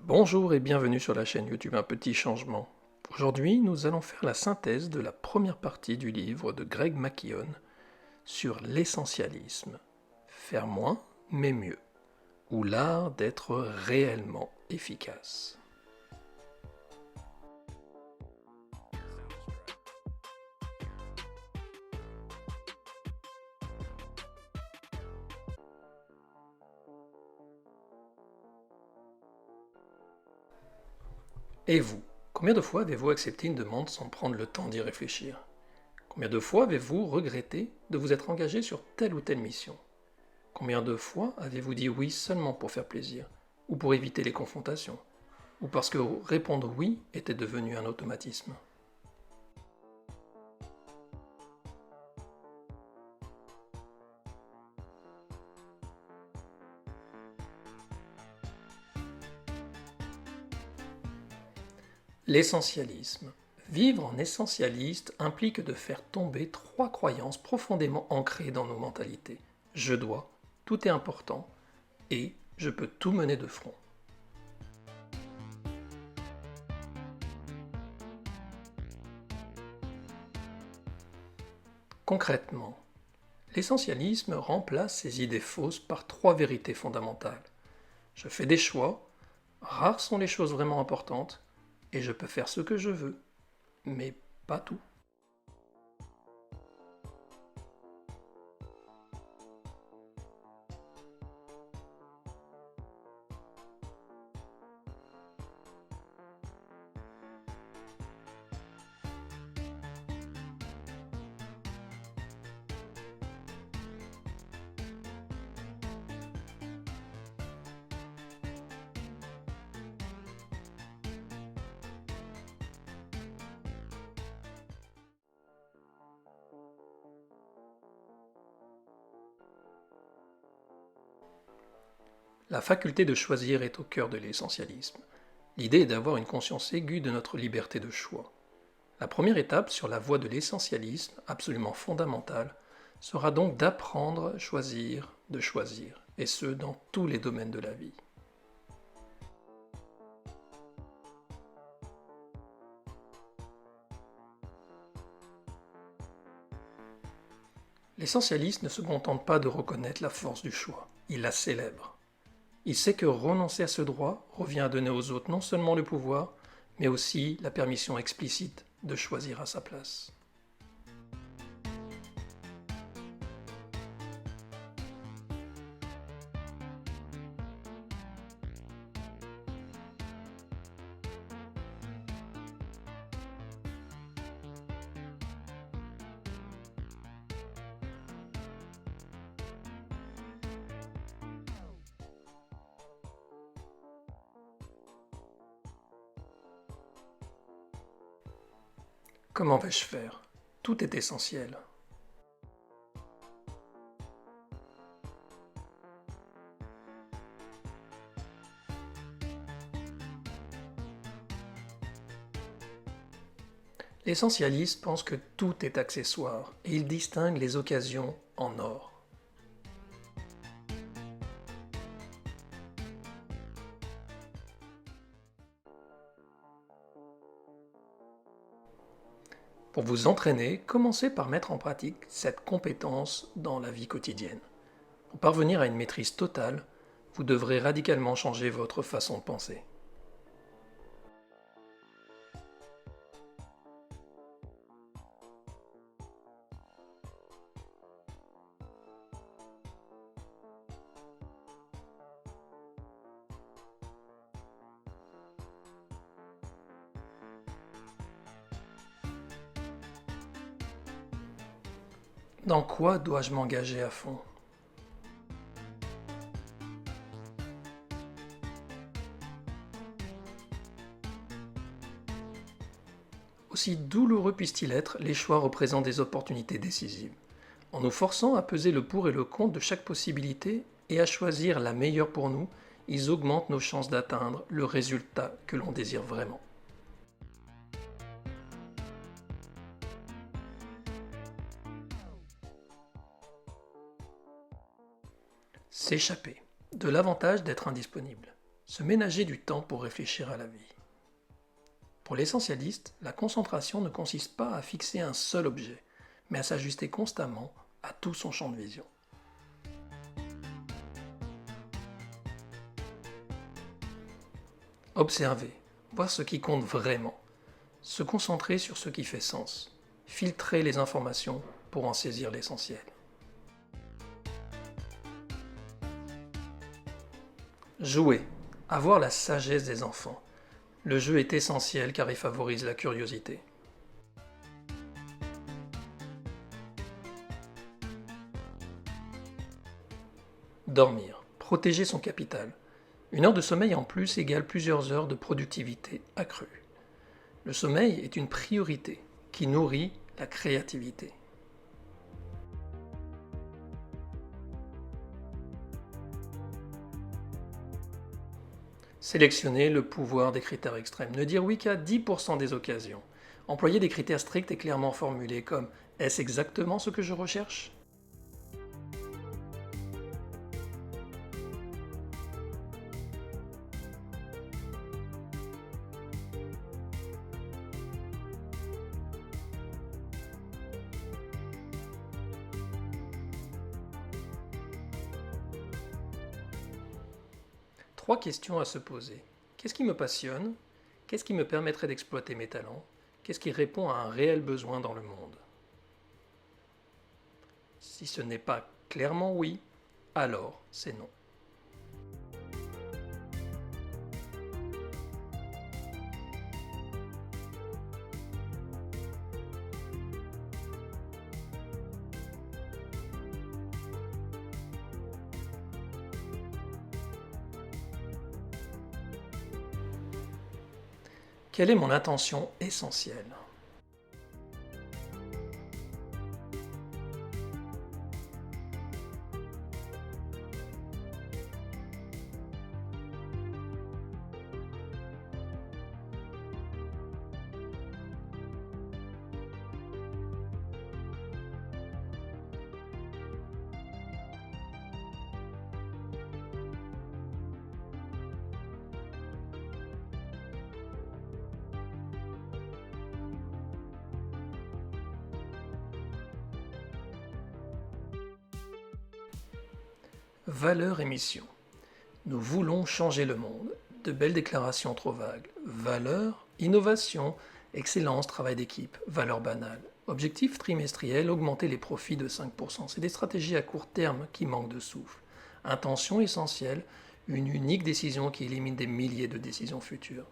Bonjour et bienvenue sur la chaîne YouTube Un Petit Changement. Aujourd'hui, nous allons faire la synthèse de la première partie du livre de Greg McKeown sur l'essentialisme. Faire moins, mais mieux, ou l'art d'être réellement efficace. Et vous, combien de fois avez-vous accepté une demande sans prendre le temps d'y réfléchir? Combien de fois avez-vous regretté de vous être engagé sur telle ou telle mission? Combien de fois avez-vous dit oui seulement pour faire plaisir, ou pour éviter les confrontations, ou parce que répondre oui était devenu un automatisme? L'essentialisme. Vivre en essentialiste implique de faire tomber trois croyances profondément ancrées dans nos mentalités. Je dois, tout est important, et je peux tout mener de front. Concrètement, l'essentialisme remplace ces idées fausses par trois vérités fondamentales. Je fais des choix, rares sont les choses vraiment importantes, et je peux faire ce que je veux, mais pas tout. La faculté de choisir est au cœur de l'essentialisme. L'idée est d'avoir une conscience aiguë de notre liberté de choix. La première étape sur la voie de l'essentialisme, absolument fondamentale, sera donc d'apprendre à choisir, de choisir, et ce, dans tous les domaines de la vie. L'essentialiste ne se contente pas de reconnaître la force du choix, il la célèbre. Il sait que renoncer à ce droit revient à donner aux autres non seulement le pouvoir, mais aussi la permission explicite de choisir à sa place. Comment vais-je faire? Tout est essentiel. L'essentialiste pense que tout est accessoire et il distingue les occasions en or. Pour vous entraîner, commencez par mettre en pratique cette compétence dans la vie quotidienne. Pour parvenir à une maîtrise totale, vous devrez radicalement changer votre façon de penser. Dans quoi dois-je m'engager à fond? Aussi douloureux puissent-ils être, les choix représentent des opportunités décisives. En nous forçant à peser le pour et le contre de chaque possibilité et à choisir la meilleure pour nous, ils augmentent nos chances d'atteindre le résultat que l'on désire vraiment. S'échapper. De l'avantage d'être indisponible. se ménager du temps pour réfléchir à la vie. Pour l'essentialiste, la concentration ne consiste pas à fixer un seul objet, mais à s'ajuster constamment à tout son champ de vision. Observer, voir ce qui compte vraiment, se concentrer sur ce qui fait sens, filtrer les informations pour en saisir l'essentiel. Jouer, avoir la sagesse des enfants. Le jeu est essentiel car il favorise la curiosité. Dormir, protéger son capital. 1 heure de sommeil en plus égale plusieurs heures de productivité accrue. Le sommeil est une priorité qui nourrit la créativité. Sélectionner le pouvoir des critères extrêmes. Ne dire oui qu'à 10% des occasions. Employer des critères stricts et clairement formulés comme « Est-ce exactement ce que je recherche ?» Trois questions à se poser. Qu'est-ce qui me passionne? Qu'est-ce qui me permettrait d'exploiter mes talents? Qu'est-ce qui répond à un réel besoin dans le monde? Si ce n'est pas clairement oui, alors c'est non. Quelle est mon intention essentielle? Valeur et mission. Nous voulons changer le monde. De belles déclarations trop vagues. Valeur, innovation, excellence, travail d'équipe, valeur banale. Objectif trimestriel, augmenter les profits de 5%. C'est des stratégies à court terme qui manquent de souffle. Intention essentielle, une unique décision qui élimine des milliers de décisions futures.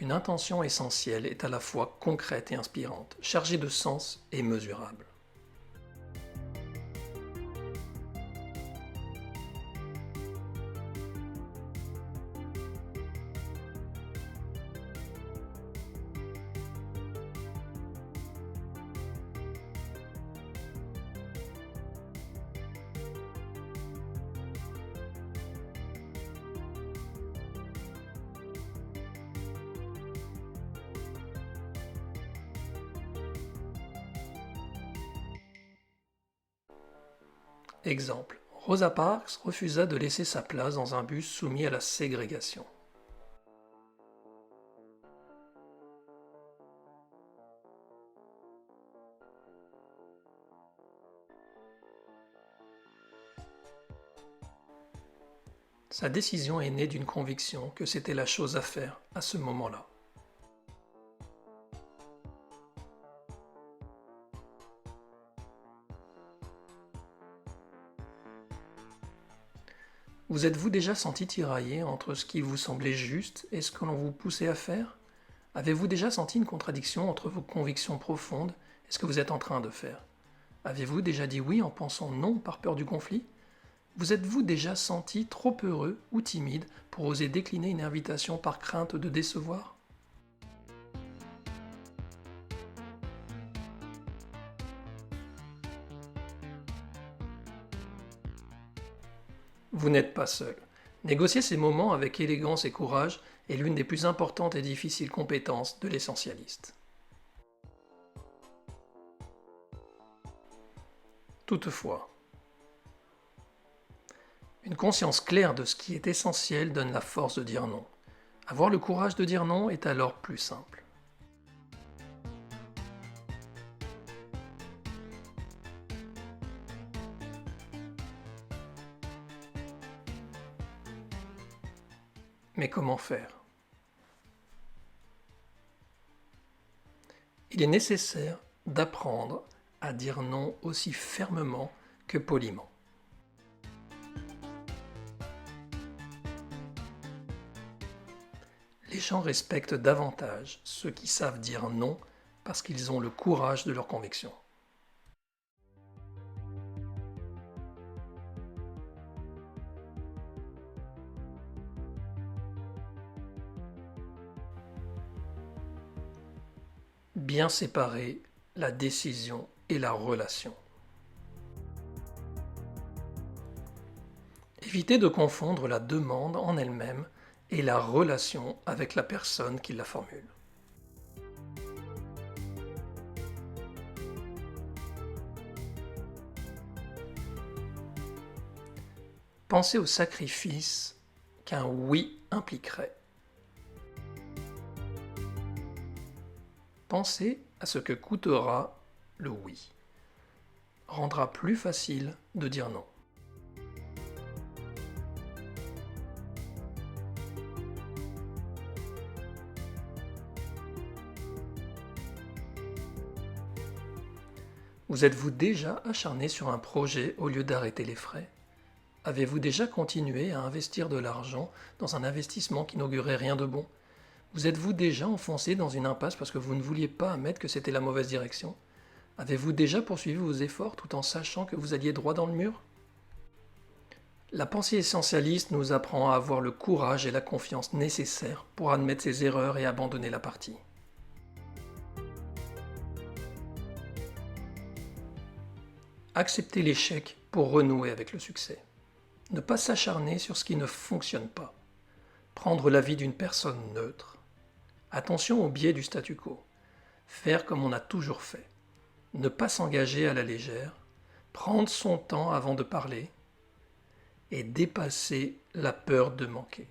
Une intention essentielle est à la fois concrète et inspirante, chargée de sens et mesurable. Exemple. Rosa Parks refusa de laisser sa place dans un bus soumis à la ségrégation. Sa décision est née d'une conviction que c'était la chose à faire à ce moment-là. Vous êtes-vous déjà senti tiraillé entre ce qui vous semblait juste et ce que l'on vous poussait à faire? Avez-vous déjà senti une contradiction entre vos convictions profondes et ce que vous êtes en train de faire? Avez-vous déjà dit oui en pensant non par peur du conflit? Vous êtes-vous déjà senti trop heureux ou timide pour oser décliner une invitation par crainte de décevoir? Vous n'êtes pas seul. Négocier ces moments avec élégance et courage est l'une des plus importantes et difficiles compétences de l'essentialiste. Toutefois, une conscience claire de ce qui est essentiel donne la force de dire non. Avoir le courage de dire non est alors plus simple. Mais comment faire ? Il est nécessaire d'apprendre à dire non aussi fermement que poliment. Les gens respectent davantage ceux qui savent dire non parce qu'ils ont le courage de leurs convictions. Bien séparer la décision et la relation. Évitez de confondre la demande en elle-même et la relation avec la personne qui la formule. Pensez au sacrifice qu'un oui impliquerait. Pensez à ce que coûtera le oui. Rendra plus facile de dire non. Vous êtes-vous déjà acharné sur un projet au lieu d'arrêter les frais ? Avez-vous déjà continué à investir de l'argent dans un investissement qui n'augurait rien de bon ? Vous êtes-vous déjà enfoncé dans une impasse parce que vous ne vouliez pas admettre que c'était la mauvaise direction ? Avez-vous déjà poursuivi vos efforts tout en sachant que vous alliez droit dans le mur ? La pensée essentialiste nous apprend à avoir le courage et la confiance nécessaires pour admettre ses erreurs et abandonner la partie. Accepter l'échec pour renouer avec le succès. Ne pas s'acharner sur ce qui ne fonctionne pas. Prendre l'avis d'une personne neutre. Attention au biais du statu quo. Faire comme on a toujours fait. Ne pas s'engager à la légère. Prendre son temps avant de parler. Et dépasser la peur de manquer.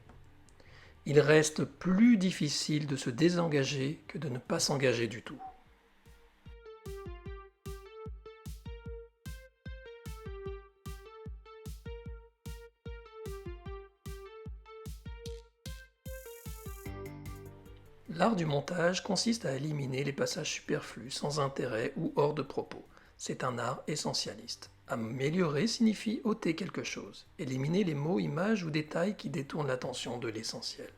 Il reste plus difficile de se désengager que de ne pas s'engager du tout. L'art du montage consiste à éliminer les passages superflus, sans intérêt ou hors de propos. C'est un art essentialiste. Améliorer signifie ôter quelque chose, éliminer les mots, images ou détails qui détournent l'attention de l'essentiel.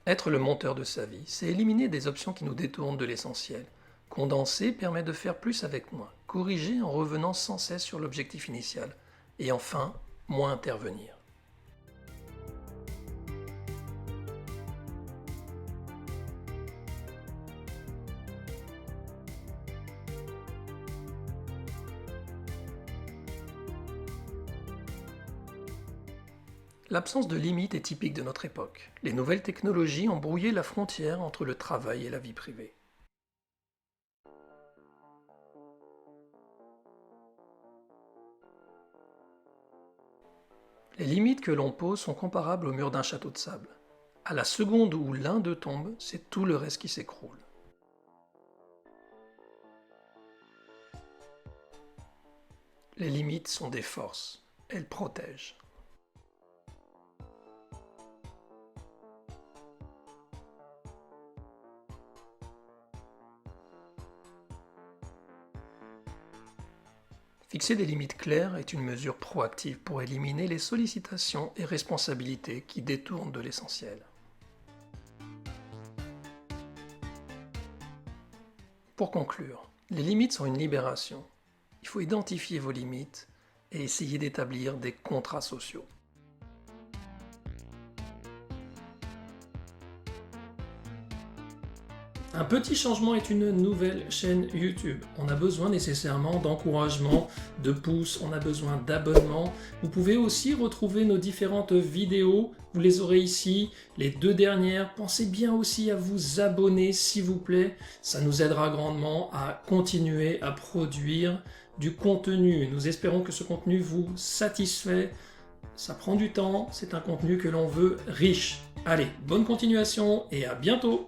Être le monteur de sa vie, c'est éliminer des options qui nous détournent de l'essentiel. Condenser permet de faire plus avec moins, corriger en revenant sans cesse sur l'objectif initial, et enfin, moins intervenir. L'absence de limite est typique de notre époque. Les nouvelles technologies ont brouillé la frontière entre le travail et la vie privée. Les limites que l'on pose sont comparables au mur d'un château de sable. À la seconde où l'un d'eux tombe, c'est tout le reste qui s'écroule. Les limites sont des forces. Elles protègent. Fixer des limites claires est une mesure proactive pour éliminer les sollicitations et responsabilités qui détournent de l'essentiel. Pour conclure, les limites sont une libération. Il faut identifier vos limites et essayer d'établir des contrats sociaux. Un petit changement est une nouvelle chaîne YouTube. On a besoin nécessairement d'encouragement, de pouces, on a besoin d'abonnements. Vous pouvez aussi retrouver nos différentes vidéos, vous les aurez ici, les 2 dernières. Pensez bien aussi à vous abonner s'il vous plaît, ça nous aidera grandement à continuer à produire du contenu. Nous espérons que ce contenu vous satisfait. Ça prend du temps, c'est un contenu que l'on veut riche. Allez, bonne continuation et à bientôt!